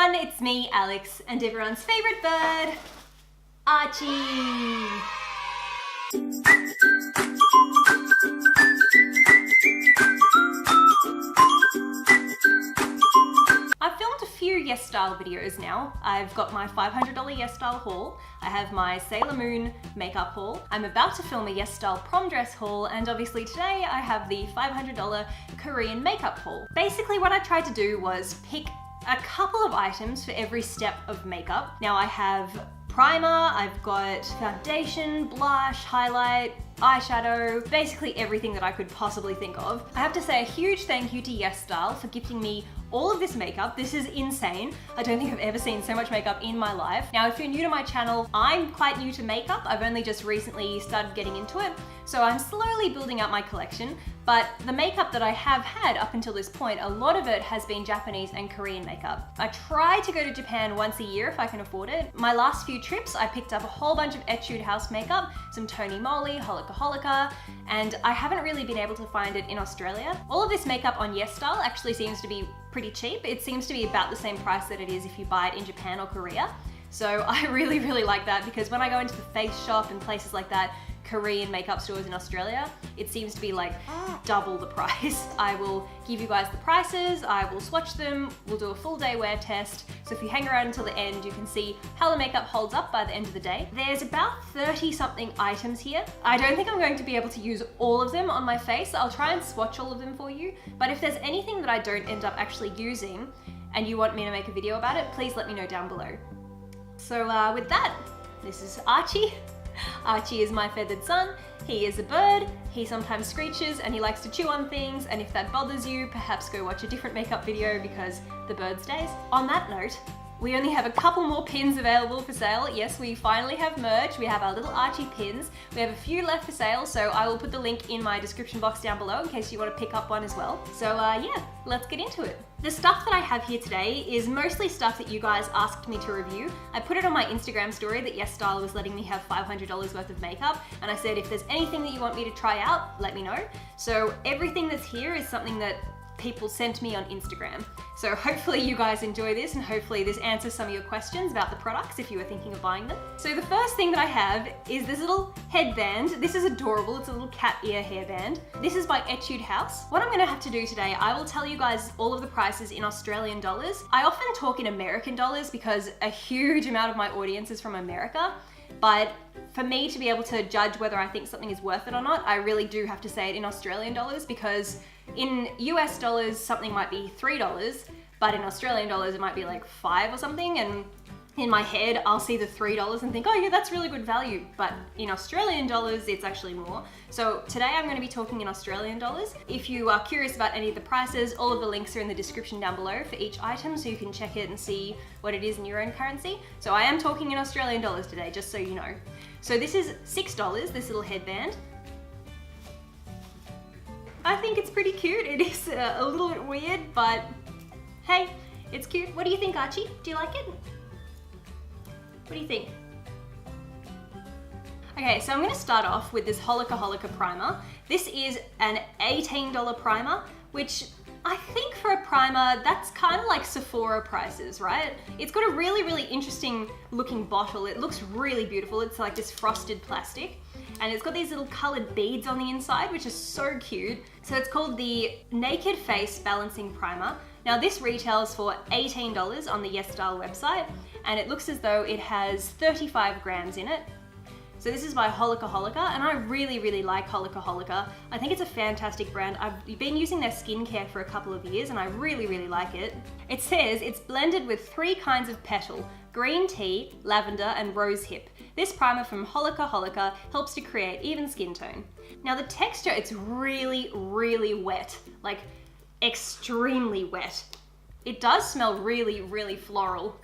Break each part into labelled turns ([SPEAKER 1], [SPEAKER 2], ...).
[SPEAKER 1] everyone, it's me, Alex, and everyone's favorite bird, Archie. I've filmed a few Yes Style videos now. I've got my $500 Yes Style haul. I have my Sailor Moon makeup haul. I'm about to film a Yes Style prom dress haul, and obviously today I have the $500 Korean makeup haul. Basically what I tried to do was pick a couple of items for every step of makeup. Now I have primer, I've got foundation, blush, highlight, eyeshadow, basically everything that I could possibly think of. I have to say a huge thank you to Yes Style for gifting me all of this makeup. This is insane. I don't think I've ever seen so much makeup in my life. Now, if you're new to my channel, I'm quite new to makeup. I've only just recently started getting into it, so I'm slowly building up my collection. But the makeup that I have had up until this point, a lot of it has been Japanese and Korean makeup. I try to go to Japan once a year if I can afford it. My last few trips, I picked up a whole bunch of Etude house makeup, some Moly, Holika, and I haven't really been able to find it in Australia. All of this makeup on Yes Style actually seems to be pretty cheap. It seems to be about the same price that it is if you buy it in Japan or Korea. So I really like that, because when I go into the Face Shop and places like that, Korean makeup stores in Australia, it seems to be like double the price. I will give you guys the prices, I will swatch them, we'll do a full day wear test. So if you hang around until the end, you can see how the makeup holds up by the end of the day. There's about 30 something items here. I don't think I'm going to be able to use all of them on my face. I'll try and swatch all of them for you. But if there's anything that I don't end up actually using and you want me to make a video about it, please let me know down below. So with that, this is Archie. Archie is my feathered son. He is a bird, he sometimes screeches and he likes to chew on things, and if that bothers you, perhaps go watch a different makeup video because the bird stays. On that note, we only have a couple more pins available for sale. Yes, we finally have merch. We have our little Archie pins. We have a few left for sale, so I will put the link in my description box down below in case you want to pick up one as well. So yeah, let's get into it. The stuff that I have here today is mostly stuff that you guys asked me to review. I put it on my Instagram story that Yes Style was letting me have $500 worth of makeup, and I said if there's anything that you want me to try out, let me know. So everything that's here is something that people sent me on Instagram. So hopefully you guys enjoy this, and hopefully this answers some of your questions about the products if you were thinking of buying them. So the first thing that I have is this little headband. This is adorable. It's a little cat ear hairband. This is by Etude House. What I'm gonna have to do today, I will tell you guys all of the prices in Australian dollars. I often talk in American dollars because a huge amount of my audience is from America. But for me to be able to judge whether I think something is worth it or not, I really do have to say it in Australian dollars, because in US dollars, something might be $3, but in Australian dollars, it might be like 5 or something. And in my head, I'll see the $3 and think, oh yeah, that's really good value. But in Australian dollars, it's actually more. So today I'm gonna be talking in Australian dollars. If you are curious about any of the prices, all of the links are in the description down below for each item, so you can check it and see what it is in your own currency. So I am talking in Australian dollars today, just so you know. So this is $6, this little headband. I think it's pretty cute. It is a little bit weird, but hey, it's cute. What do you think, Archie? Do you like it? What do you think? Okay, so I'm gonna start off with this Holika primer. This is an $18 primer, which I think for a primer, that's kind of like Sephora prices, right? It's got a really interesting looking bottle. It looks really beautiful. It's like this frosted plastic, and it's got these little colored beads on the inside, which is so cute. So it's called the Naked Face Balancing Primer. Now this retails for $18 on the Yes Style website, and it looks as though it has 35 grams in it. So this is by Holika, and I really like Holika. I think it's a fantastic brand. I've been using their skincare for a couple of years, and I really like it. It says it's blended with 3 kinds of petal: green tea, lavender, and rose hip. This primer from Holika helps to create even skin tone. Now the texture, it's really wet, like extremely wet. It does smell really floral.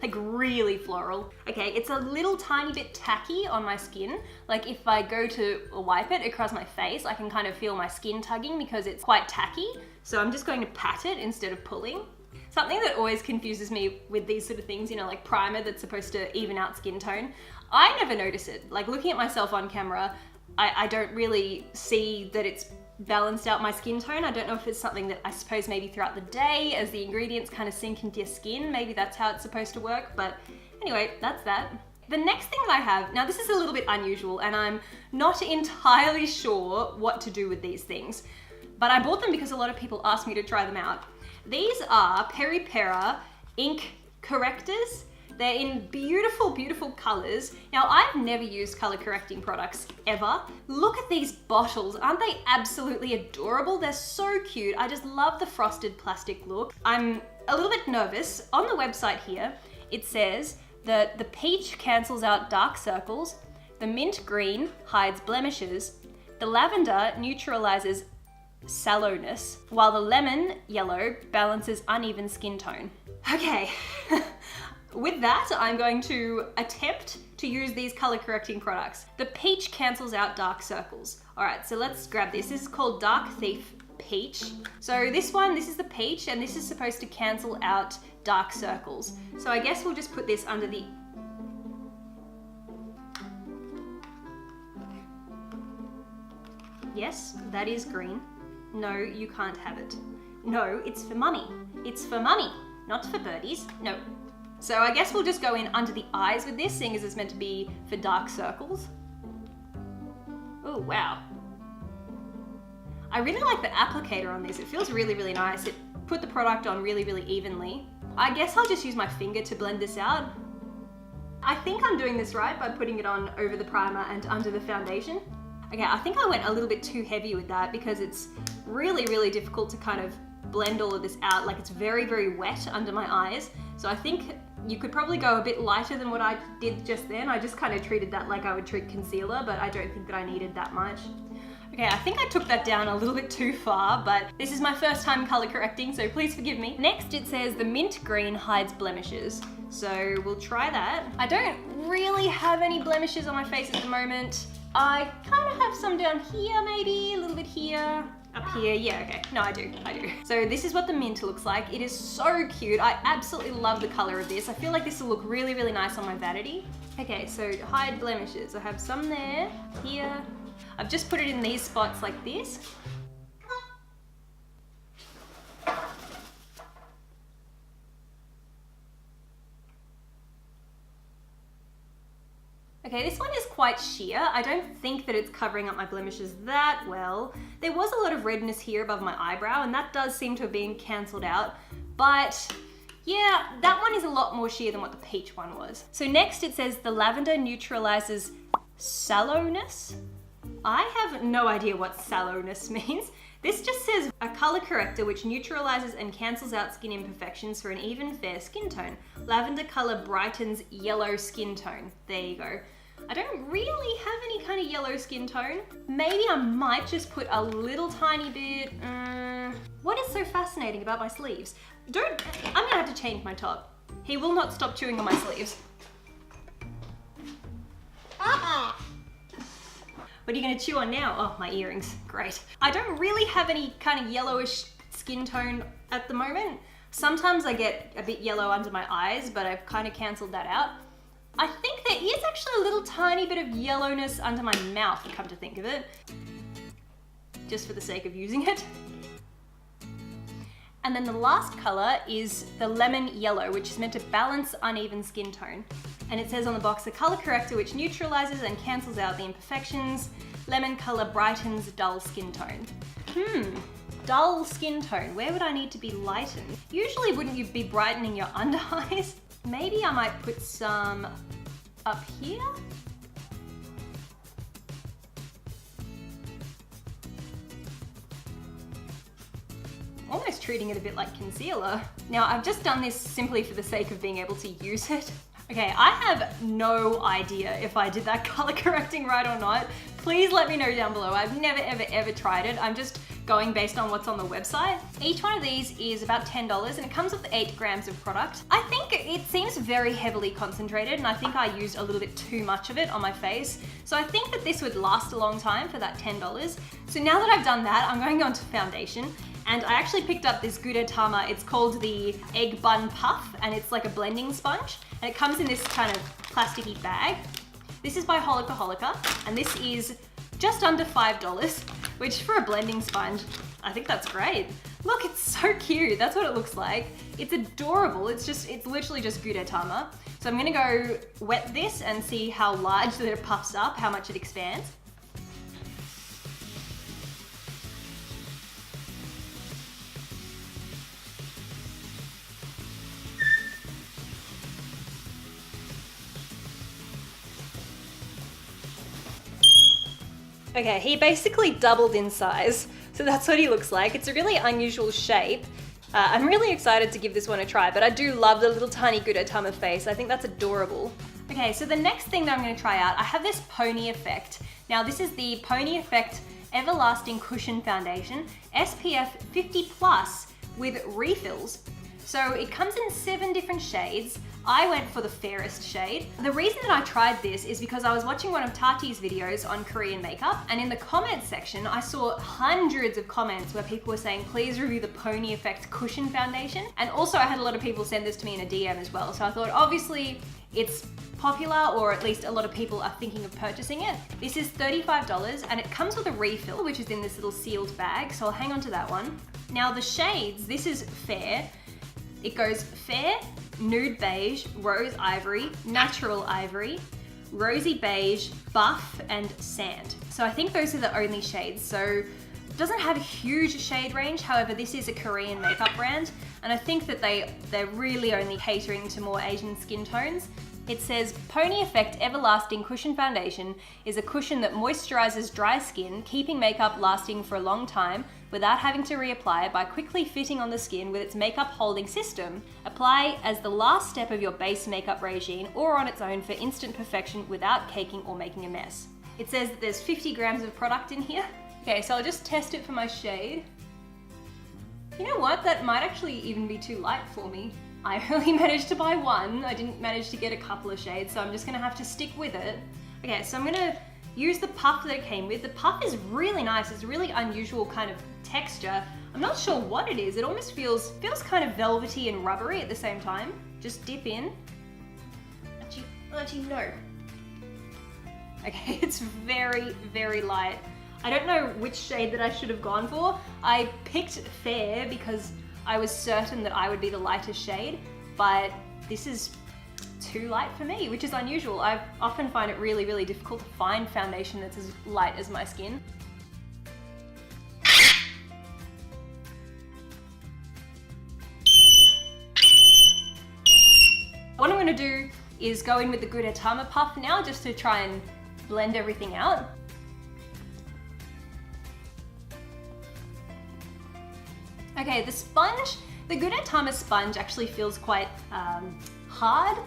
[SPEAKER 1] Like really floral. Okay, it's a little tiny bit tacky on my skin. Like if I go to wipe it across my face, I can kind of feel my skin tugging because it's quite tacky. So I'm just going to pat it instead of pulling. Something that always confuses me with these sort of things, you know, like primer that's supposed to even out skin tone, I never notice it. Like looking at myself on camera, I don't really see that it's balanced out my skin tone. I don't know if it's something that I suppose maybe throughout the day as the ingredients kind of sink into your skin, maybe that's how it's supposed to work, but anyway, that's that. The next thing that I have, now this is a little bit unusual and I'm not entirely sure what to do with these things, but I bought them because a lot of people asked me to try them out. These are Peri Pera ink correctors. They're in beautiful, beautiful colors. Now, I've never used color correcting products ever. Look at these bottles. Aren't they absolutely adorable? They're so cute. I just love the frosted plastic look. I'm a little bit nervous. On the website here, it says that the peach cancels out dark circles, the mint green hides blemishes, the lavender neutralizes sallowness, while the lemon yellow balances uneven skin tone. Okay. With that, I'm going to attempt to use these color correcting products. The peach cancels out dark circles. All right, so let's grab this. This is called Dark Thief Peach. So this is the peach, and this is supposed to cancel out dark circles. So I guess we'll just put this under the... Yes, that is green. No, you can't have it. No, it's for mummy. It's for mummy, not for birdies. No. So I guess we'll just go in under the eyes with this, seeing as it's meant to be for dark circles. Oh, wow. I really like the applicator on this. It feels really, really nice. It put the product on really, really evenly. I guess I'll just use my finger to blend this out. I think I'm doing this right by putting it on over the primer and under the foundation. Okay, I think I went a little bit too heavy with that because it's really, really difficult to kind of blend all of this out. Like, it's very, very wet under my eyes. So I think you could probably go a bit lighter than what I did just then. I just kind of treated that like I would treat concealer, but I don't think that I needed that much. Okay, I think I took that down a little bit too far, but this is my first time color correcting, so please forgive me. Next, it says the mint green hides blemishes. So we'll try that. I don't really have any blemishes on my face at the moment. I kind of have some down here, maybe, a little bit here. Up here, yeah, okay. No, I do. So this is what the mint looks like. It is so cute. I absolutely love the color of this. I feel like this will look really, really nice on my vanity. Okay, so hide blemishes. I have some there, here. I've just put it in these spots like this. Okay, this one is quite sheer. I don't think that it's covering up my blemishes that well. There was a lot of redness here above my eyebrow, and that does seem to have been cancelled out. But yeah, that one is a lot more sheer than what the peach one was. So next it says the lavender neutralizes sallowness. I have no idea what sallowness means. This just says a color corrector which neutralizes and cancels out skin imperfections for an even fair skin tone. Lavender color brightens yellow skin tone. There you go. I don't really have any kind of yellow skin tone. Maybe I might just put a little tiny bit. What is so fascinating about my sleeves? I'm gonna have to change my top. He will not stop chewing on my sleeves. What are you gonna chew on now? Oh, my earrings, great. I don't really have any kind of yellowish skin tone at the moment. Sometimes I get a bit yellow under my eyes, but I've kind of cancelled that out. I think there is actually a little tiny bit of yellowness under my mouth, come to think of it. Just for the sake of using it. And then the last color is the lemon yellow, which is meant to balance uneven skin tone. And it says on the box, a color corrector which neutralizes and cancels out the imperfections. Lemon color brightens dull skin tone. Dull skin tone. Where would I need to be lightened? Usually wouldn't you be brightening your under eyes? Maybe I might put some up here. Almost treating it a bit like concealer. Now, I've just done this simply for the sake of being able to use it. Okay, I have no idea if I did that color correcting right or not. Please let me know down below. I've never, ever, ever tried it. I'm just going based on what's on the website. Each one of these is about $10 and it comes with 8 grams of product. I think it seems very heavily concentrated and I think I used a little bit too much of it on my face. So I think that this would last a long time for that $10. So now that I've done that, I'm going on to foundation. And I actually picked up this Gudetama. It's called the Egg Bun Puff, and it's like a blending sponge. And it comes in this kind of plasticky bag. This is by Holika, and this is just under $5. which for a blending sponge, I think that's great. Look, it's so cute. That's what it looks like. It's adorable. It's literally just Gudetama. So I'm gonna go wet this and see how large that it puffs up, how much it expands. Okay, he basically doubled in size, so that's what he looks like. It's a really unusual shape. I'm really excited to give this one a try, but I do love the little tiny Gudetama face. I think that's adorable. Okay, so the next thing that I'm going to try out, I have this Pony Effect. Now this is the Pony Effect Everlasting Cushion Foundation, SPF 50+ with refills. So it comes in 7 different shades. I went for the fairest shade. The reason that I tried this is because I was watching one of Tati's videos on Korean makeup, and in the comments section, I saw hundreds of comments where people were saying, please review the Pony Effect Cushion Foundation. And also I had a lot of people send this to me in a DM as well. So I thought, obviously it's popular, or at least a lot of people are thinking of purchasing it. This is $35 and it comes with a refill, which is in this little sealed bag. So I'll hang on to that one. Now the shades, this is fair. It goes fair, nude beige, rose ivory, natural ivory, rosy beige, buff, and sand. So I think those are the only shades. So it doesn't have a huge shade range. However, this is a Korean makeup brand, and I think that they're really only catering to more Asian skin tones. It says, Pony Effect Everlasting Cushion Foundation is a cushion that moisturizes dry skin, keeping makeup lasting for a long time without having to reapply by quickly fitting on the skin with its makeup holding system. Apply as the last step of your base makeup regime or on its own for instant perfection without caking or making a mess. It says that there's 50 grams of product in here. Okay, so I'll just test it for my shade. You know what? That might actually even be too light for me. I only managed to buy one. I didn't manage to get a couple of shades, so I'm just gonna have to stick with it. Okay, so I'm gonna use the puff that it came with. The puff is really nice. It's a really unusual kind of texture. I'm not sure what it is. It almost feels kind of velvety and rubbery at the same time. Just dip in. Actually, no. Okay, it's very, very light. I don't know which shade that I should have gone for. I picked fair because I was certain that I would be the lightest shade, but this is too light for me, which is unusual. I often find it really, really difficult to find foundation that's as light as my skin. What I'm gonna do is go in with the Gudetama puff now, just to try and blend everything out. Okay, the Gudetama sponge actually feels quite hard.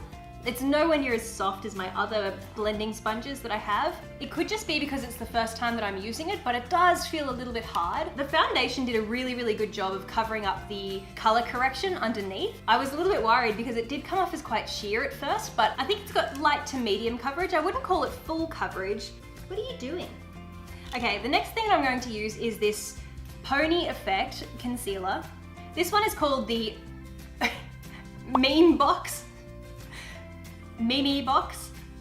[SPEAKER 1] It's nowhere near as soft as my other blending sponges that I have. It could just be because it's the first time that I'm using it, but it does feel a little bit hard. The foundation did a really, really good job of covering up the color correction underneath. I was a little bit worried because it did come off as quite sheer at first, but I think it's got light to medium coverage. I wouldn't call it full coverage. What are you doing? Okay, the next thing that I'm going to use is this Pony Effect concealer. This one is called the Mimi Box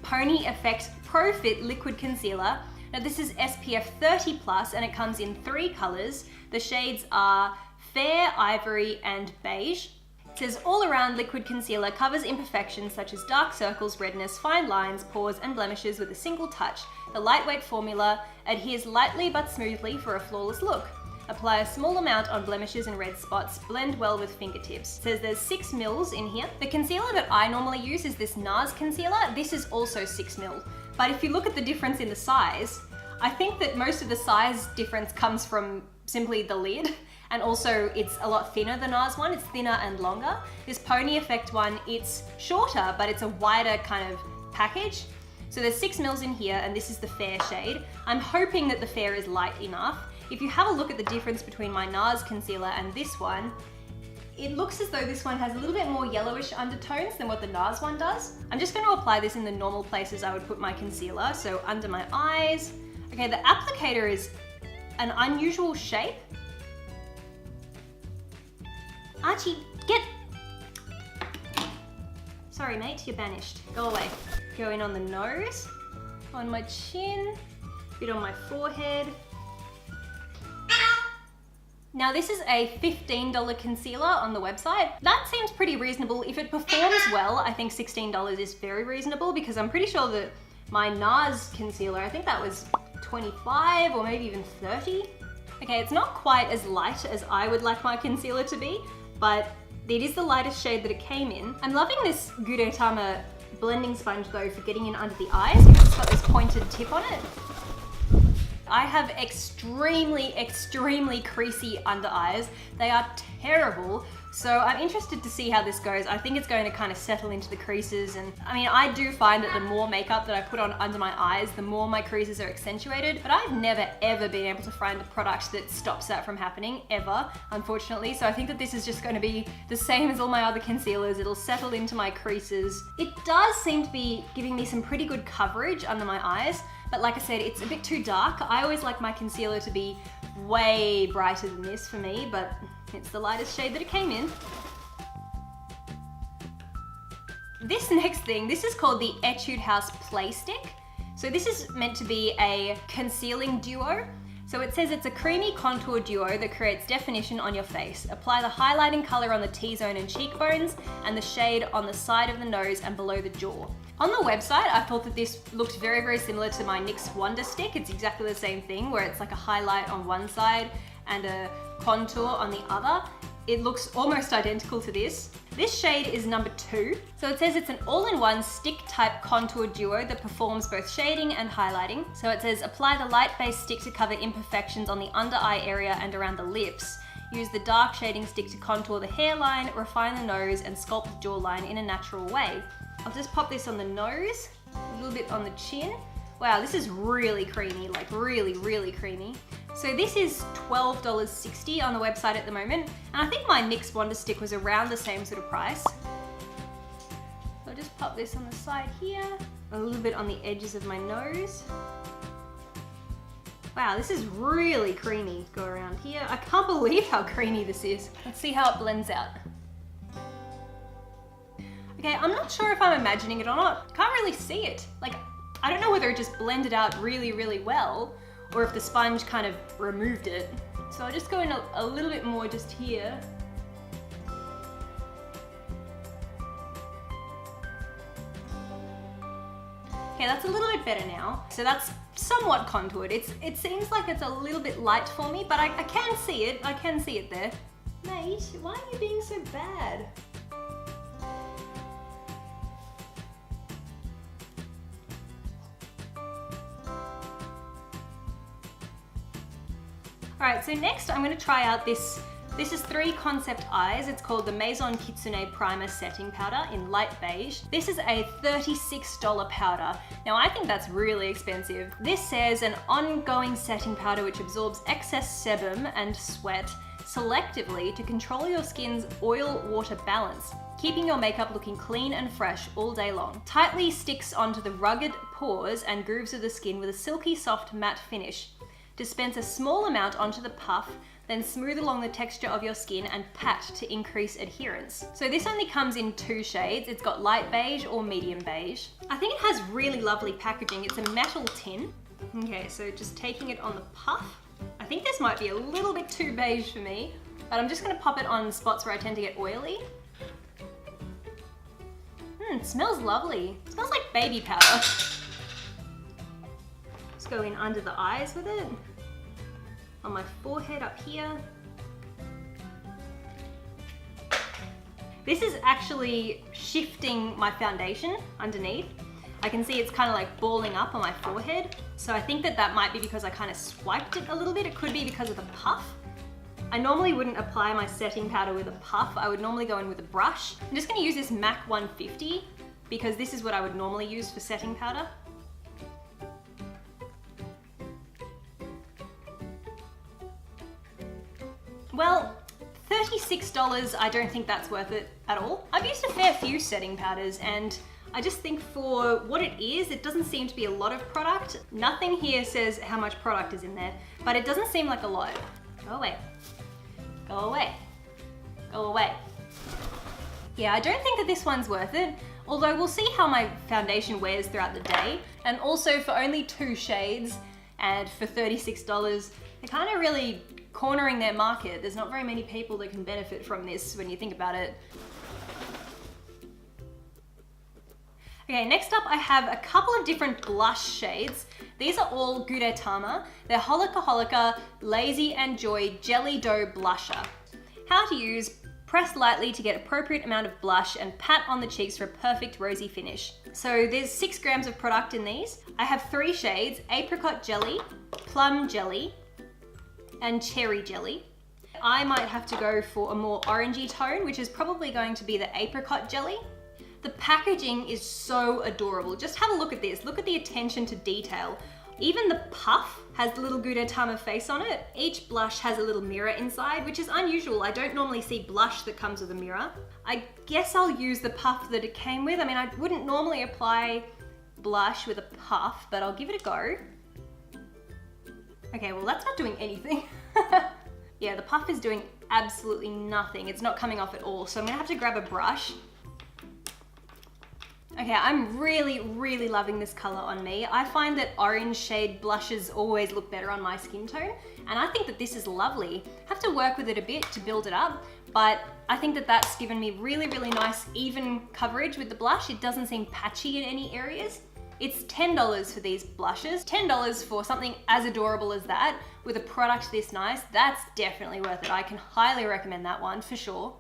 [SPEAKER 1] Pony Effect Pro Fit Liquid Concealer. Now this is SPF 30+ and it comes in 3 colors. The shades are fair, ivory, and beige. It says all around liquid concealer covers imperfections such as dark circles, redness, fine lines, pores, and blemishes with a single touch. The lightweight formula adheres lightly but smoothly for a flawless look. Apply a small amount on blemishes and red spots. Blend well with fingertips. It says there's 6 mils in here. The concealer that I normally use is this NARS concealer. This is also 6 mil. But if you look at the difference in the size, I think that most of the size difference comes from simply the lid. And also it's a lot thinner than NARS one. It's thinner and longer. This Pony Effect one, it's shorter, but it's a wider kind of package. So there's 6 mils in here, and this is the fair shade. I'm hoping that the fair is light enough. If you have a look at the difference between my NARS concealer and this one, it looks as though this one has a little bit more yellowish undertones than what the NARS one does. I'm just going to apply this in the normal places I would put my concealer, so under my eyes. Okay, the applicator is an unusual shape. Archie, get... Sorry mate, you're banished. Go away. Go in on the nose, on my chin, a bit on my forehead. Now this is a $15 concealer on the website. That seems pretty reasonable. If it performs well, I think $16 is very reasonable because I'm pretty sure that my NARS concealer, I think that was 25 or maybe even 30. Okay, it's not quite as light as I would like my concealer to be, but it is the lightest shade that it came in. I'm loving this Gudetama blending sponge though for getting in under the eyes because it's got this pointed tip on it. I have extremely creasy under eyes. They are terrible. So I'm interested to see how this goes. I think it's going to kind of settle into the creases, and I mean, I do find that the more makeup that I put on under my eyes, the more my creases are accentuated, but I've never ever been able to find a product that stops that from happening, ever, unfortunately. So I think that this is just going to be the same as all my other concealers. It'll settle into my creases. It does seem to be giving me some pretty good coverage under my eyes, but like I said, it's a bit too dark. I always like my concealer to be way brighter than this for me, but it's the lightest shade that it came in. This next thing, this is called the Etude House Play Stick. So this is meant to be a concealing duo. So it says it's a creamy contour duo that creates definition on your face. Apply the highlighting color on the T-zone and cheekbones and the shade on the side of the nose and below the jaw. On the website, I thought that this looked very similar to my NYX Wonder Stick. It's exactly the same thing where it's like a highlight on one side and a contour on the other. It looks almost identical to this. This shade is number 2. So it says it's an all-in-one stick type contour duo that performs both shading and highlighting. So it says apply the light-based stick to cover imperfections on the under eye area and around the lips. Use the dark shading stick to contour the hairline, refine the nose, and sculpt the jawline in a natural way. I'll just pop this on the nose, a little bit on the chin. Wow, this is really creamy, like really creamy. So this is $12.60 on the website at the moment, and I think my NYX Wonder Stick was around the same sort of price. I'll just pop this on the side here, a little bit on the edges of my nose. Wow, this is really creamy. Go around here. I can't believe how creamy this is. Let's see how it blends out. Okay, I'm not sure if I'm imagining it or not. Can't really see it. Like, I don't know whether it just blended out really well, or if the sponge kind of removed it. So I'll just go in a little bit more just here. Okay, that's a little bit better now. So that's somewhat contoured. It seems like it's a little bit light for me, but I can see it. I can see it there. Mate, why are you being so bad? Alright, so next I'm going to try out this. This is 3 Concept Eyes. It's called the Maison Kitsune Primer Setting Powder in light beige. This is a $36 powder. Now I think that's really expensive. This says an ongoing setting powder which absorbs excess sebum and sweat selectively to control your skin's oil-water balance, keeping your makeup looking clean and fresh all day long. Tightly sticks onto the rugged pores and grooves of the skin with a silky soft matte finish. Dispense a small amount onto the puff, then smooth along the texture of your skin and pat to increase adherence. So this only comes in 2 shades. It's got light beige or medium beige. I think it has really lovely packaging. It's a metal tin. Okay, so just taking it on the puff. I think this might be a little bit too beige for me, but I'm just gonna pop it on spots where I tend to get oily. It smells lovely. It smells like baby powder. Just go in under the eyes with it. On my forehead up here. This is actually shifting my foundation underneath. I can see it's kind of like balling up on my forehead. So I think that might be because I kind of swiped it a little bit. It could be because of the puff. I normally wouldn't apply my setting powder with a puff. I would normally go in with a brush. I'm just gonna use this MAC 150 because this is what I would normally use for setting powder. Well, $36, I don't think that's worth it at all. I've used a fair few setting powders and I just think for what it is, it doesn't seem to be a lot of product. Nothing here says how much product is in there, but it doesn't seem like a lot. Go away. Go away. Go away. Yeah, I don't think that this one's worth it, although we'll see how my foundation wears throughout the day. And also for only 2 shades and for $36, it kind of really cornering their market. There's not very many people that can benefit from this when you think about it. Okay, next up I have a couple of different blush shades. These are all Gudetama. They're Holika Lazy and Joy Jelly Dough Blusher. How to use: press lightly to get appropriate amount of blush and pat on the cheeks for a perfect rosy finish. So there's 6 grams of product in these. I have 3 shades: Apricot Jelly, Plum Jelly, and Cherry Jelly. I might have to go for a more orangey tone, which is probably going to be the Apricot Jelly. The packaging is so adorable. Just have a look at this. Look at the attention to detail. Even the puff has the little Gudetama face on it. Each blush has a little mirror inside, which is unusual. I don't normally see blush that comes with a mirror. I guess I'll use the puff that it came with. I mean, I wouldn't normally apply blush with a puff, but I'll give it a go. Okay, well that's not doing anything. Yeah, the puff is doing absolutely nothing. It's not coming off at all. So I'm gonna have to grab a brush. Okay, I'm really loving this color on me. I find that orange shade blushes always look better on my skin tone, and I think that this is lovely. Have to work with it a bit to build it up, but I think that that's given me really nice even coverage with the blush. It doesn't seem patchy in any areas. It's $10 for these blushes. $10 for something as adorable as that with a product this nice, that's definitely worth it. I can highly recommend that one for sure.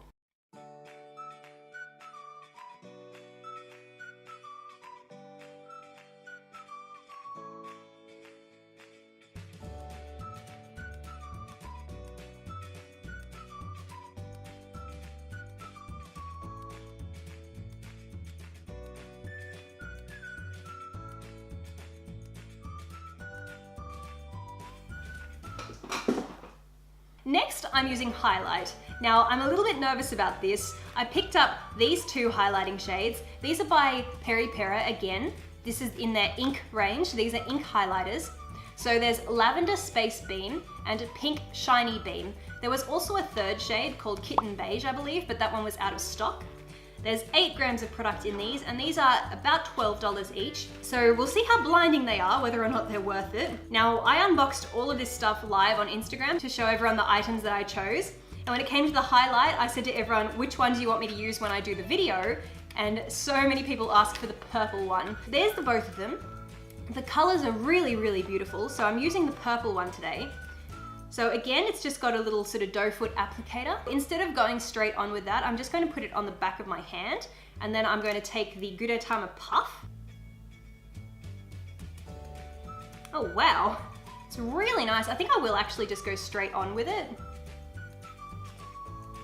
[SPEAKER 1] Next, I'm using highlight. Now, I'm a little bit nervous about this. I picked up these 2 highlighting shades. These are by Peri Pera again. This is in their ink range. These are ink highlighters. So there's Lavender Space Beam and Pink Shiny Beam. There was also a 3rd shade called Kitten Beige, I believe, but that one was out of stock. There's 8 grams of product in these, and these are about $12 each. So we'll see how blinding they are, whether or not they're worth it. Now, I unboxed all of this stuff live on Instagram to show everyone the items that I chose. And when it came to the highlight, I said to everyone, which one do you want me to use when I do the video? And so many people asked for the purple one. There's the both of them. The colors are really beautiful, so I'm using the purple one today. So again, it's just got a little sort of doe foot applicator. Instead of going straight on with that, I'm just going to put it on the back of my hand, and then I'm going to take the Gudetama puff. Oh wow, it's really nice. I think I will actually just go straight on with it.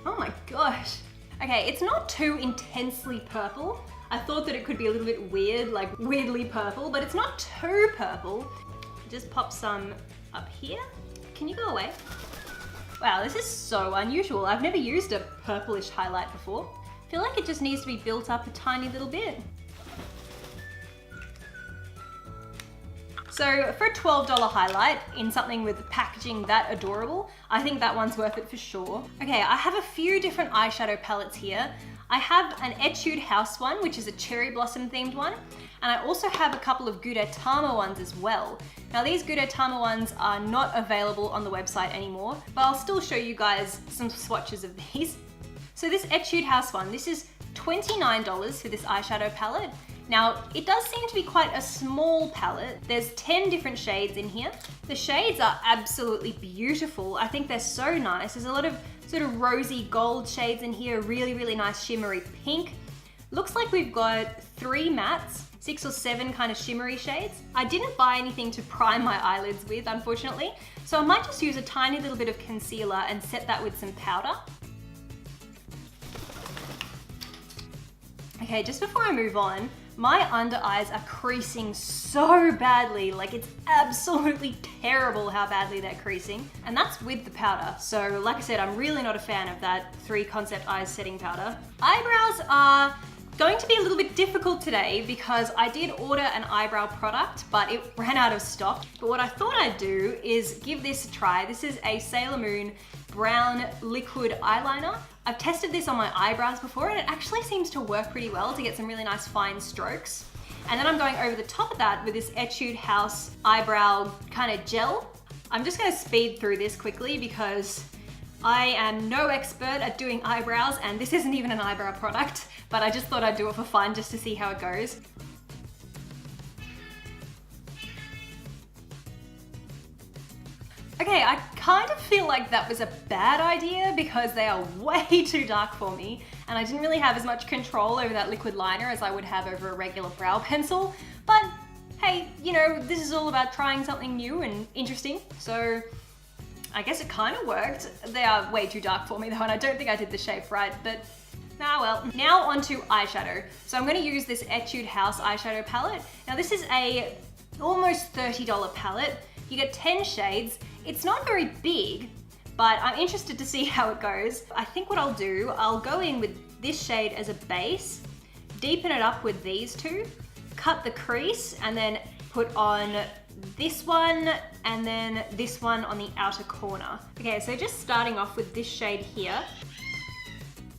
[SPEAKER 1] Oh my gosh. Okay, it's not too intensely purple. I thought that it could be a little bit weird, like weirdly purple, but it's not too purple. Just pop some up here. Can you go away? Wow, this is so unusual. I've never used a purplish highlight before. I feel like it just needs to be built up a tiny little bit. So for a $12 highlight in something with packaging that adorable, I think that one's worth it for sure. Okay, I have a few different eyeshadow palettes here. I have an Etude House one, which is a cherry blossom themed one. And I also have a couple of Gudetama ones as well. Now these Gudetama ones are not available on the website anymore, but I'll still show you guys some swatches of these. So this Etude House one, this is $29 for this eyeshadow palette. Now, it does seem to be quite a small palette. There's 10 different shades in here. The shades are absolutely beautiful. I think they're so nice. There's a lot of sort of rosy gold shades in here, really nice shimmery pink. Looks like we've got 3 mattes, 6 or 7 kind of shimmery shades. I didn't buy anything to prime my eyelids with, unfortunately, so I might just use a tiny little bit of concealer and set that with some powder. Okay, just before I move on, my under eyes are creasing so badly, like it's absolutely terrible how badly they're creasing, and that's with the powder. So like I said, I'm really not a fan of that 3 Concept Eyes setting powder. Eyebrows are going to be a little bit difficult today because I did order an eyebrow product, but it ran out of stock. But what I thought I'd do is give this a try. This is a Sailor Moon brown liquid eyeliner. I've tested this on my eyebrows before and it actually seems to work pretty well to get some really nice fine strokes. And then I'm going over the top of that with this Etude House eyebrow kind of gel. I'm just gonna speed through this quickly because I am no expert at doing eyebrows, and this isn't even an eyebrow product, but I just thought I'd do it for fun just to see how it goes. Okay, I kind of feel like that was a bad idea because they are way too dark for me, and I didn't really have as much control over that liquid liner as I would have over a regular brow pencil. But hey, you know, this is all about trying something new and interesting, so I guess it kind of worked. They are way too dark for me though, and I don't think I did the shape right, but ah well. Now onto eyeshadow. So I'm going to use this Etude House eyeshadow palette. Now this is a almost $30 palette. You get 10 shades. It's not very big, but I'm interested to see how it goes. I think what I'll do, I'll go in with this shade as a base, deepen it up with these two, cut the crease, and then put on this one and then this one on the outer corner. Okay, so just starting off with this shade here.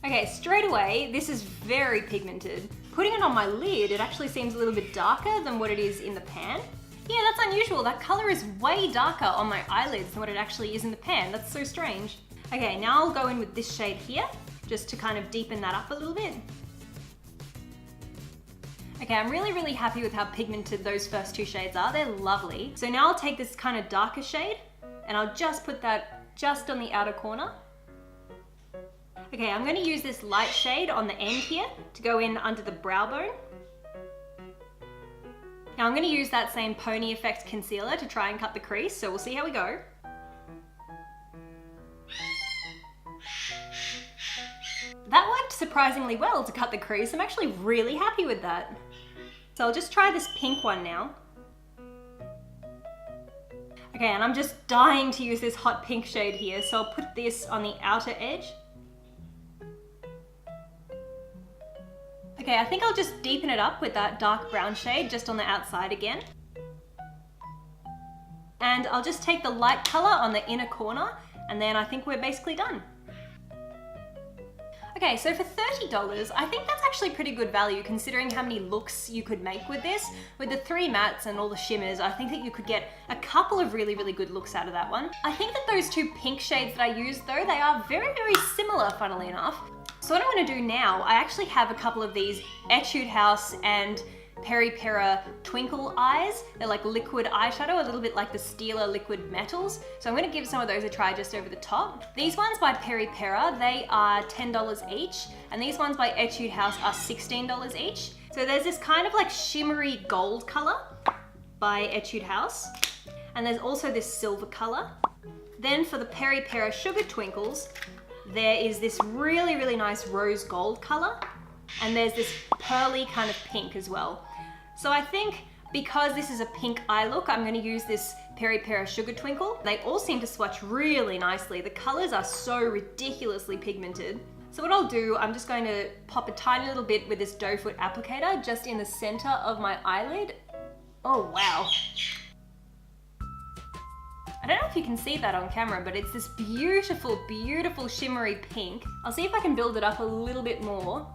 [SPEAKER 1] Okay, straight away, this is very pigmented. Putting it on my lid, it actually seems a little bit darker than what it is in the pan. Yeah, that's unusual. That color is way darker on my eyelids than what it actually is in the pan. That's so strange. Okay, now I'll go in with this shade here, just to kind of deepen that up a little bit. Okay, I'm really happy with how pigmented those first two shades are. They're lovely. So now I'll take this kind of darker shade and I'll just put that just on the outer corner. Okay, I'm gonna use this light shade on the end here to go in under the brow bone. Now I'm going to use that same pony effect concealer to try and cut the crease, so we'll see how we go. That worked surprisingly well to cut the crease. I'm actually really happy with that. So I'll just try this pink one now. Okay, and I'm just dying to use this hot pink shade here, so I'll put this on the outer edge. Okay, I think I'll just deepen it up with that dark brown shade just on the outside again. And I'll just take the light color on the inner corner, and then I think we're basically done. Okay, so for $30, I think that's actually pretty good value considering how many looks you could make with this. With the 3 mattes and all the shimmers, I think that you could get a couple of really good looks out of that one. I think that those 2 pink shades that I used though, they are very similar, funnily enough. So what I'm going to do now, I actually have a couple of these Etude House and Peri Pera Twinkle eyes. They're like liquid eyeshadow, a little bit like the Stila liquid metals. So I'm going to give some of those a try just over the top. These ones by Peri Pera, they are $10 each, and these ones by Etude House are $16 each. So there's this kind of like shimmery gold color by Etude House, and there's also this silver color. Then for the Peri Pera Sugar Twinkles, there is this really nice rose gold color, and there's this pearly kind of pink as well. So I think because this is a pink eye look, I'm going to use this Peri Pera Sugar Twinkle. They all seem to swatch really nicely. The colors are so ridiculously pigmented. So what I'll do, I'm just going to pop a tiny little bit with this doe foot applicator just in the center of my eyelid. Oh wow. I don't know if you can see that on camera, but it's this beautiful shimmery pink. I'll see if I can build it up a little bit more.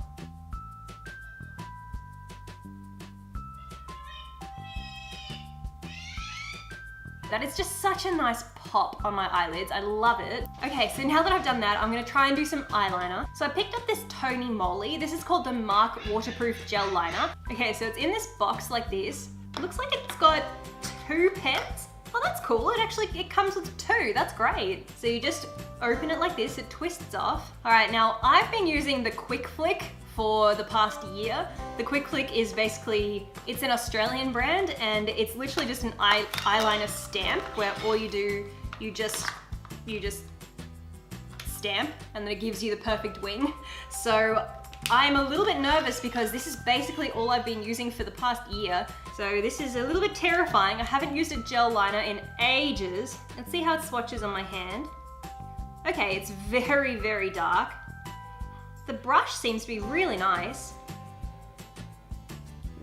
[SPEAKER 1] That is just such a nice pop on my eyelids. I love it. Okay, so now that I've done that, I'm gonna try and do some eyeliner. So I picked up this Moly. This is called the Mark Waterproof Gel Liner. Okay, so it's in this box like this. It looks like it's got 2 pens. Oh, that's cool. It comes with 2. That's great. So you just open it like this, it twists off. All right, now I've been using the Quick Flick for the past year. The Quick Flick is basically, it's an Australian brand, and it's literally just an eyeliner stamp where all you do, you just stamp, and then it gives you the perfect wing. So I'm a little bit nervous because this is basically all I've been using for the past year. So this is a little bit terrifying. I haven't used a gel liner in ages. Let's see how it swatches on my hand. Okay, it's very dark. The brush seems to be really nice.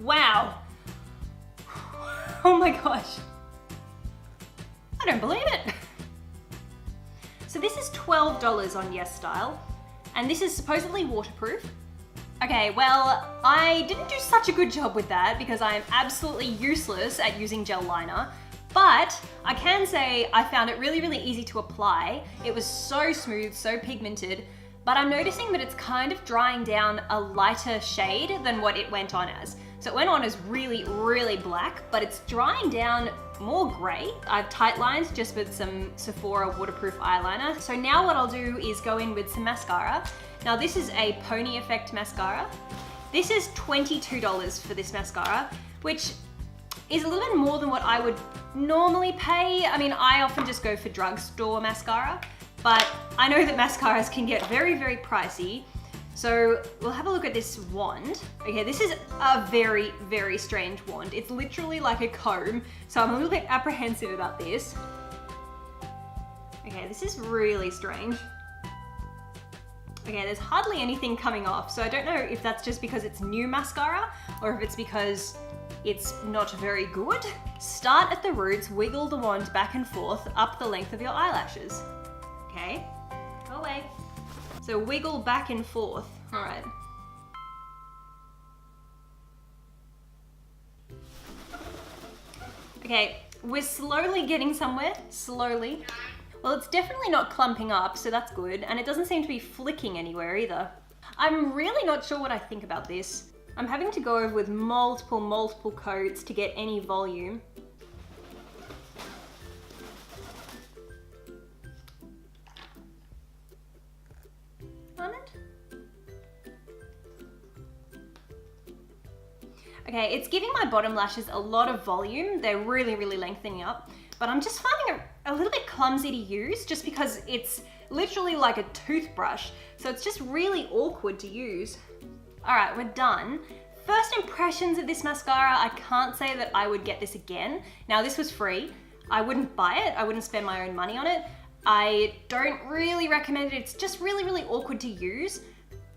[SPEAKER 1] Wow. Oh my gosh. I don't believe it. So this is $12 on YesStyle, and this is supposedly waterproof. Okay, well, I didn't do such a good job with that because I am absolutely useless at using gel liner, But I can say I found it really, really easy to apply. It was so smooth, so pigmented, but I'm noticing that it's kind of drying down a lighter shade than what it went on as. So it went on as really, really black, but it's drying down more gray. I've tight lined just with some Sephora waterproof eyeliner. So now what I'll do is go in with some mascara. Now this is a Pony Effect mascara. This is $22 for this mascara, which is a little bit more than what I would normally pay. I mean, I often just go for drugstore mascara, but I know that mascaras can get very, very pricey. So we'll have a look at this wand. Okay, this is a very, very strange wand. It's literally like a comb, so I'm a little bit apprehensive about this. Okay, this is really strange. Okay, there's hardly anything coming off, so I don't know if that's just because it's new mascara or if it's because it's not very good. Start at the roots, wiggle the wand back and forth up the length of your eyelashes. Okay, go away. So wiggle back and forth. All right. Okay, we're slowly getting somewhere, slowly. Well, it's definitely not clumping up, so that's good. And it doesn't seem to be flicking anywhere either. I'm really not sure what I think about this. I'm having to go over with multiple coats to get any volume. Okay, it's giving my bottom lashes a lot of volume. They're really, really lengthening up, but I'm just finding it a little bit clumsy to use just because it's literally like a toothbrush. So it's just really awkward to use. All right, we're done. First impressions of this mascara, I can't say that I would get this again. Now this was free. I wouldn't buy it. I wouldn't spend my own money on it. I don't really recommend it. It's just really, really awkward to use.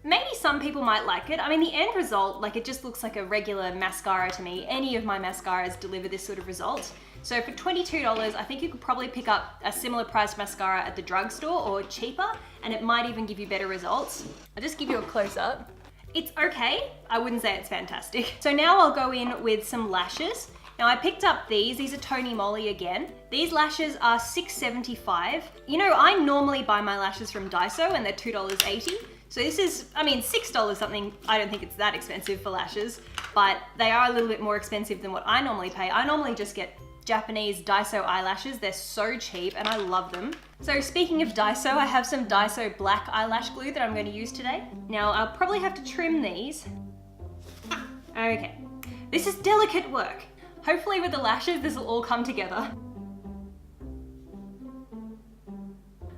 [SPEAKER 1] Maybe some people might like it. I mean, the end result, like it just looks like a regular mascara to me. Any of my mascaras deliver this sort of result. So for $22, I think you could probably pick up a similar priced mascara at the drugstore or cheaper, and it might even give you better results. I'll just give you a close up. It's okay. I wouldn't say it's fantastic. So now I'll go in with some lashes. Now I picked up these are Tony Moly again. These lashes are $6.75. You know, I normally buy my lashes from Daiso and they're $2.80. So this is, I mean, $6 something, I don't think it's that expensive for lashes, but they are a little bit more expensive than what I normally pay. I normally just get Japanese Daiso eyelashes. They're so cheap and I love them. So speaking of Daiso, I have some Daiso black eyelash glue that I'm going to use today. Now I'll probably have to trim these. Okay, this is delicate work. Hopefully with the lashes, this will all come together.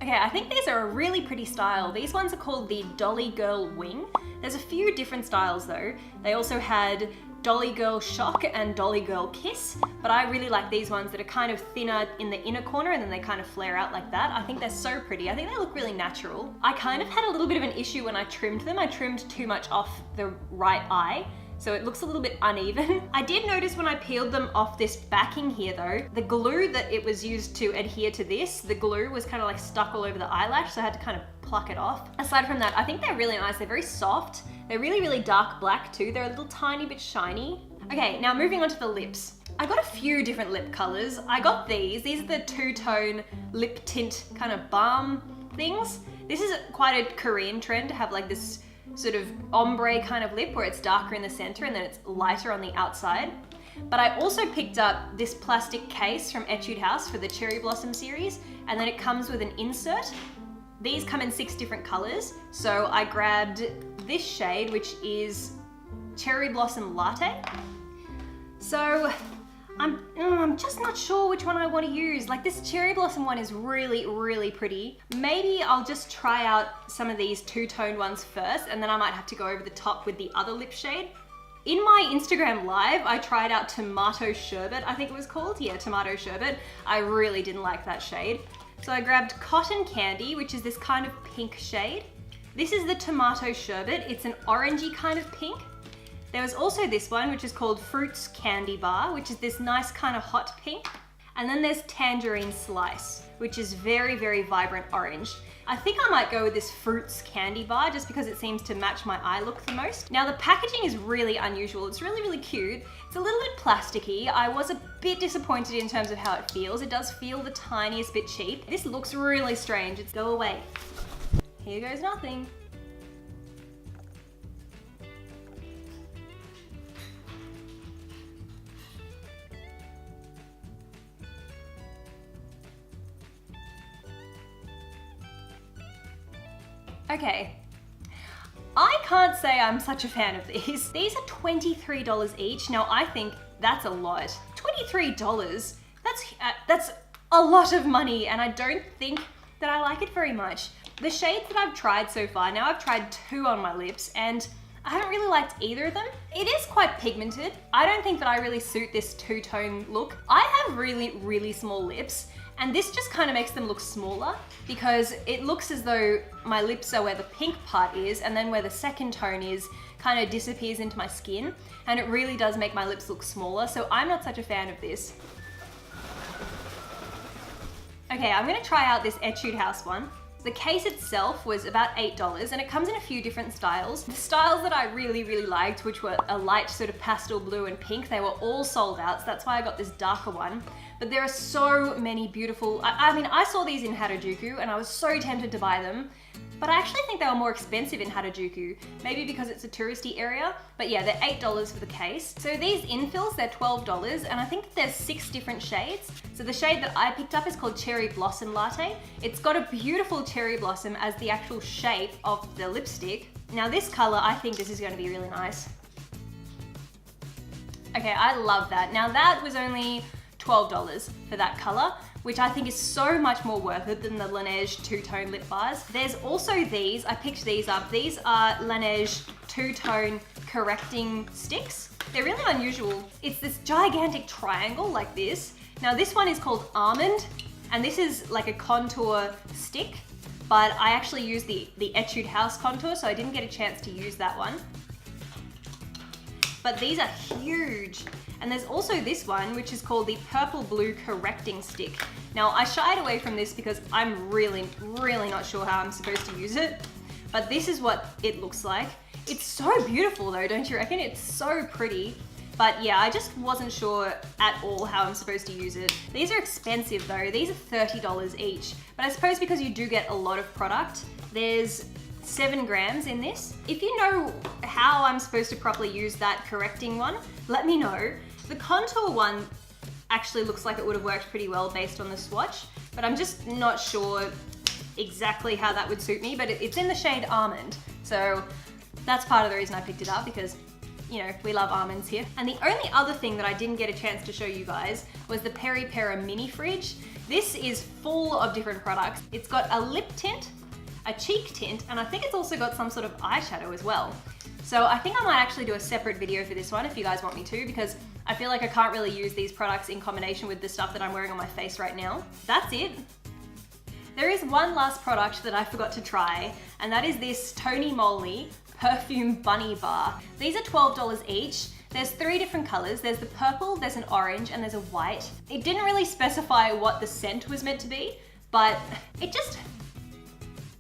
[SPEAKER 1] Okay, I think these are a really pretty style. These ones are called the Dolly Girl Wing. There's a few different styles though. They also had Dolly Girl Shock and Dolly Girl Kiss, but I really like these ones that are kind of thinner in the inner corner and then they kind of flare out like that. I think they're so pretty. I think they look really natural. I kind of had a little bit of an issue when I trimmed them. I trimmed too much off the right eye, so it looks a little bit uneven. I did notice when I peeled them off this backing here though, the glue that it was used to adhere to this, the glue was kind of like stuck all over the eyelash, so I had to kind of pluck it off. Aside from that, I think they're really nice. They're very soft. They're really, really dark black too. They're a little tiny bit shiny. Okay, now moving on to the lips. I got a few different lip colors. I got these. These are the two-tone lip tint kind of balm things. This is quite a Korean trend to have like this sort of ombre kind of lip where it's darker in the center and then it's lighter on the outside. But I also picked up this plastic case from Etude House for the Cherry Blossom series, and then it comes with an insert. These come in 6 different colors. So I grabbed this shade, which is Cherry Blossom Latte. So I'm just not sure which one I want to use. Like this Cherry Blossom one is really, really pretty. Maybe I'll just try out some of these two-tone ones first, and then I might have to go over the top with the other lip shade. In my Instagram live, I tried out Tomato Sherbet, I think it was called. Yeah, Tomato Sherbet. I really didn't like that shade. So I grabbed Cotton Candy, which is this kind of pink shade. This is the Tomato Sherbet. It's an orangey kind of pink. There was also this one, which is called Fruits Candy Bar, which is this nice kind of hot pink. And then there's Tangerine Slice, which is very, very vibrant orange. I think I might go with this Fruits candy bar just because it seems to match my eye look the most. Now the packaging is really unusual. It's really, really cute. It's a little bit plasticky. I was a bit disappointed in terms of how it feels. It does feel the tiniest bit cheap. This looks really strange. It's go away. Here goes nothing. Okay, I can't say I'm such a fan of these. These are $23 each. Now I think that's a lot. $23, that's a lot of money, and I don't think that I like it very much. The shades that I've tried so far, now I've tried 2 on my lips, and I haven't really liked either of them. It is quite pigmented. I don't think that I really suit this two-tone look. I have really, really small lips, and this just kind of makes them look smaller because it looks as though my lips are where the pink part is, and then where the second tone is kind of disappears into my skin, and it really does make my lips look smaller, so I'm not such a fan of this. Okay, I'm gonna try out this Etude House one. The case itself was about $8, and it comes in a few different styles. The styles that I really, really liked, which were a light sort of pastel blue and pink, they were all sold out, so that's why I got this darker one. But there are so many beautiful, I mean, I saw these in Harajuku and I was so tempted to buy them, but I actually think they were more expensive in Harajuku, maybe because it's a touristy area. But yeah, they're $8 for the case. So these infills, they're $12, and I think there's 6 different shades. So the shade that I picked up is called Cherry Blossom Latte. It's got a beautiful cherry blossom as the actual shape of the lipstick. Now this color, I think this is going to be really nice. Okay, I love that. Now that was only $12 for that color, which I think is so much more worth it than the Laneige two-tone lip bars. There's also these, I picked these up. These are Laneige two-tone correcting sticks. They're really unusual. It's this gigantic triangle like this. Now this one is called Almond, and this is like a contour stick, but I actually used the Etude House contour, so I didn't get a chance to use that one. But these are huge. And there's also this one, which is called the Purple Blue Correcting Stick. Now, I shied away from this because I'm really, really not sure how I'm supposed to use it, but this is what it looks like. It's so beautiful though, don't you reckon? It's so pretty. But yeah, I just wasn't sure at all how I'm supposed to use it. These are expensive though. These are $30 each. But I suppose because you do get a lot of product, there's 7 grams in this. If you know how I'm supposed to properly use that correcting one, let me know. The contour one actually looks like it would have worked pretty well based on the swatch, but I'm just not sure exactly how that would suit me, but it's in the shade Almond. So that's part of the reason I picked it up, because you know, we love almonds here. And the only other thing that I didn't get a chance to show you guys was the Peri Pera mini fridge. This is full of different products. It's got a lip tint, a cheek tint, and I think it's also got some sort of eyeshadow as well. So I think I might actually do a separate video for this one if you guys want me to, because I feel like I can't really use these products in combination with the stuff that I'm wearing on my face right now. That's it. There is one last product that I forgot to try, and that is this Tony Moly Perfume Bunny Bar. These are $12 each. There's 3 different colors. There's the purple, there's an orange, and there's a white. It didn't really specify what the scent was meant to be, but it just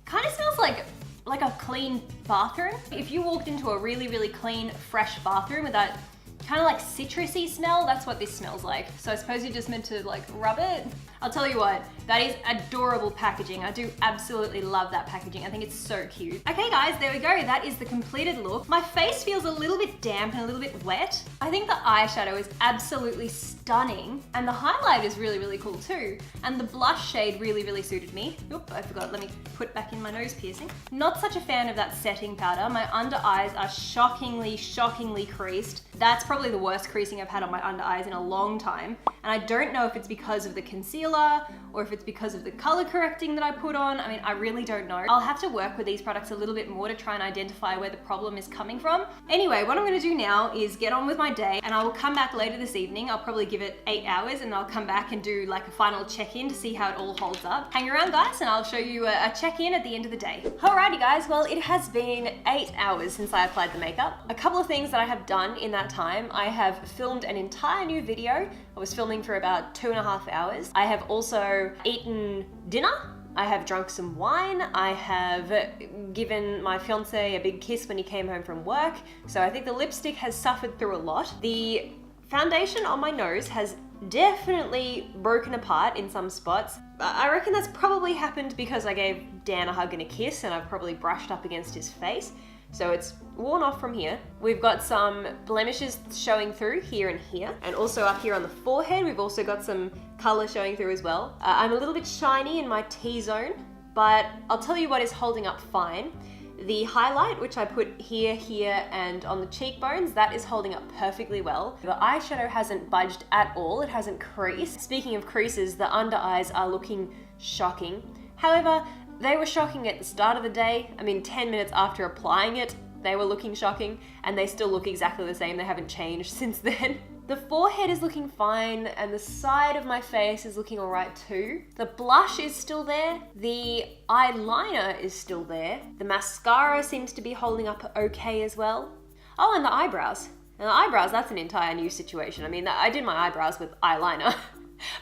[SPEAKER 1] kind of smells like a clean bathroom. If you walked into a really, really clean, fresh bathroom with that kind of like citrusy smell, that's what this smells like. So I suppose you're just meant to like rub it. I'll tell you what, that is adorable packaging. I do absolutely love that packaging. I think it's so cute. Okay guys, there we go. That is the completed look. My face feels a little bit damp and a little bit wet. I think the eyeshadow is absolutely stunning, and the highlight is really, really cool too. And the blush shade really, really suited me. Oop, I forgot, let me put back in my nose piercing. Not such a fan of that setting powder. My under eyes are shockingly, shockingly creased. That's probably the worst creasing I've had on my under eyes in a long time. And I don't know if it's because of the concealer or if it's because of the color correcting that I put on. I mean, I really don't know. I'll have to work with these products a little bit more to try and identify where the problem is coming from. Anyway, what I'm gonna do now is get on with my day, and I will come back later this evening. I'll probably give it 8 hours, and I'll come back and do like a final check-in to see how it all holds up. Hang around guys, and I'll show you a check-in at the end of the day. Alrighty guys, well it has been 8 hours since I applied the makeup. A couple of things that I have done in that time. I have filmed an entire new video. I was filming for about 2.5 hours. I have also eaten dinner. I have drunk some wine. I have given my fiance a big kiss when he came home from work. So I think the lipstick has suffered through a lot. The foundation on my nose has definitely broken apart in some spots. I reckon that's probably happened because I gave Dan a hug and a kiss and I've probably brushed up against his face. So it's worn off from here. We've got some blemishes showing through here and here. And also up here on the forehead, we've also got some color showing through as well. I'm a little bit shiny in my T-zone, but I'll tell you what is holding up fine. The highlight, which I put here, here, and on the cheekbones, that is holding up perfectly well. The eyeshadow hasn't budged at all. It hasn't creased. Speaking of creases, the under eyes are looking shocking. However, they were shocking at the start of the day. I mean, 10 minutes after applying it, they were looking shocking, and they still look exactly the same. They haven't changed since then. The forehead is looking fine, and the side of my face is looking all right too. The blush is still there. The eyeliner is still there. The mascara seems to be holding up okay as well. Oh, and the eyebrows. And the eyebrows, that's an entire new situation. I mean, I did my eyebrows with eyeliner.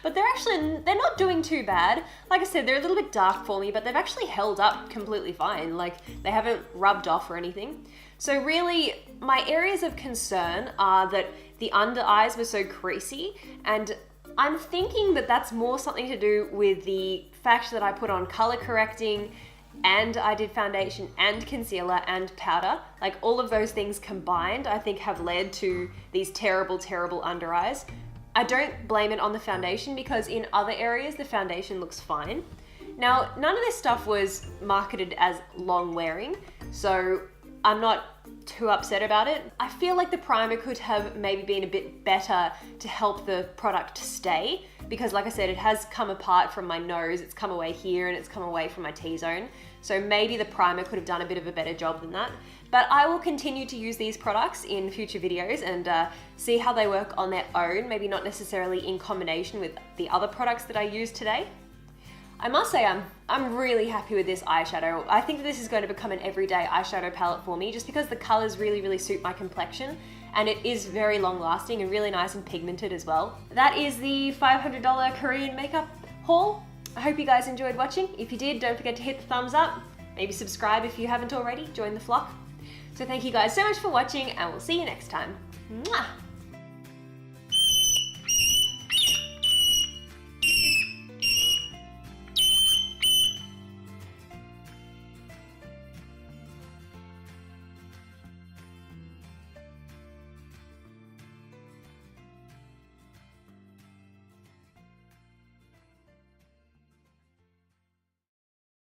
[SPEAKER 1] But they're not doing too bad. Like I said, they're a little bit dark for me, but they've actually held up completely fine. Like, they haven't rubbed off or anything. So really, my areas of concern are that the under eyes were so creasy, and I'm thinking that that's more something to do with the fact that I put on color correcting and I did foundation and concealer and powder. Like, all of those things combined, I think have led to these terrible, terrible under eyes. I don't blame it on the foundation because in other areas the foundation looks fine. Now, none of this stuff was marketed as long wearing, so I'm not too upset about it. I feel like the primer could have maybe been a bit better to help the product stay because, like I said, it has come apart from my nose, it's come away here and it's come away from my T-zone. So maybe the primer could have done a bit of a better job than that. But I will continue to use these products in future videos and see how they work on their own, maybe not necessarily in combination with the other products that I used today. I must say I'm really happy with this eyeshadow. I think that this is going to become an everyday eyeshadow palette for me just because the colors really, really suit my complexion and it is very long lasting and really nice and pigmented as well. That is the $500 Korean makeup haul. I hope you guys enjoyed watching. If you did, don't forget to hit the thumbs up. Maybe subscribe if you haven't already. Join the flock. So thank you guys so much for watching and we'll see you next time. Mwah!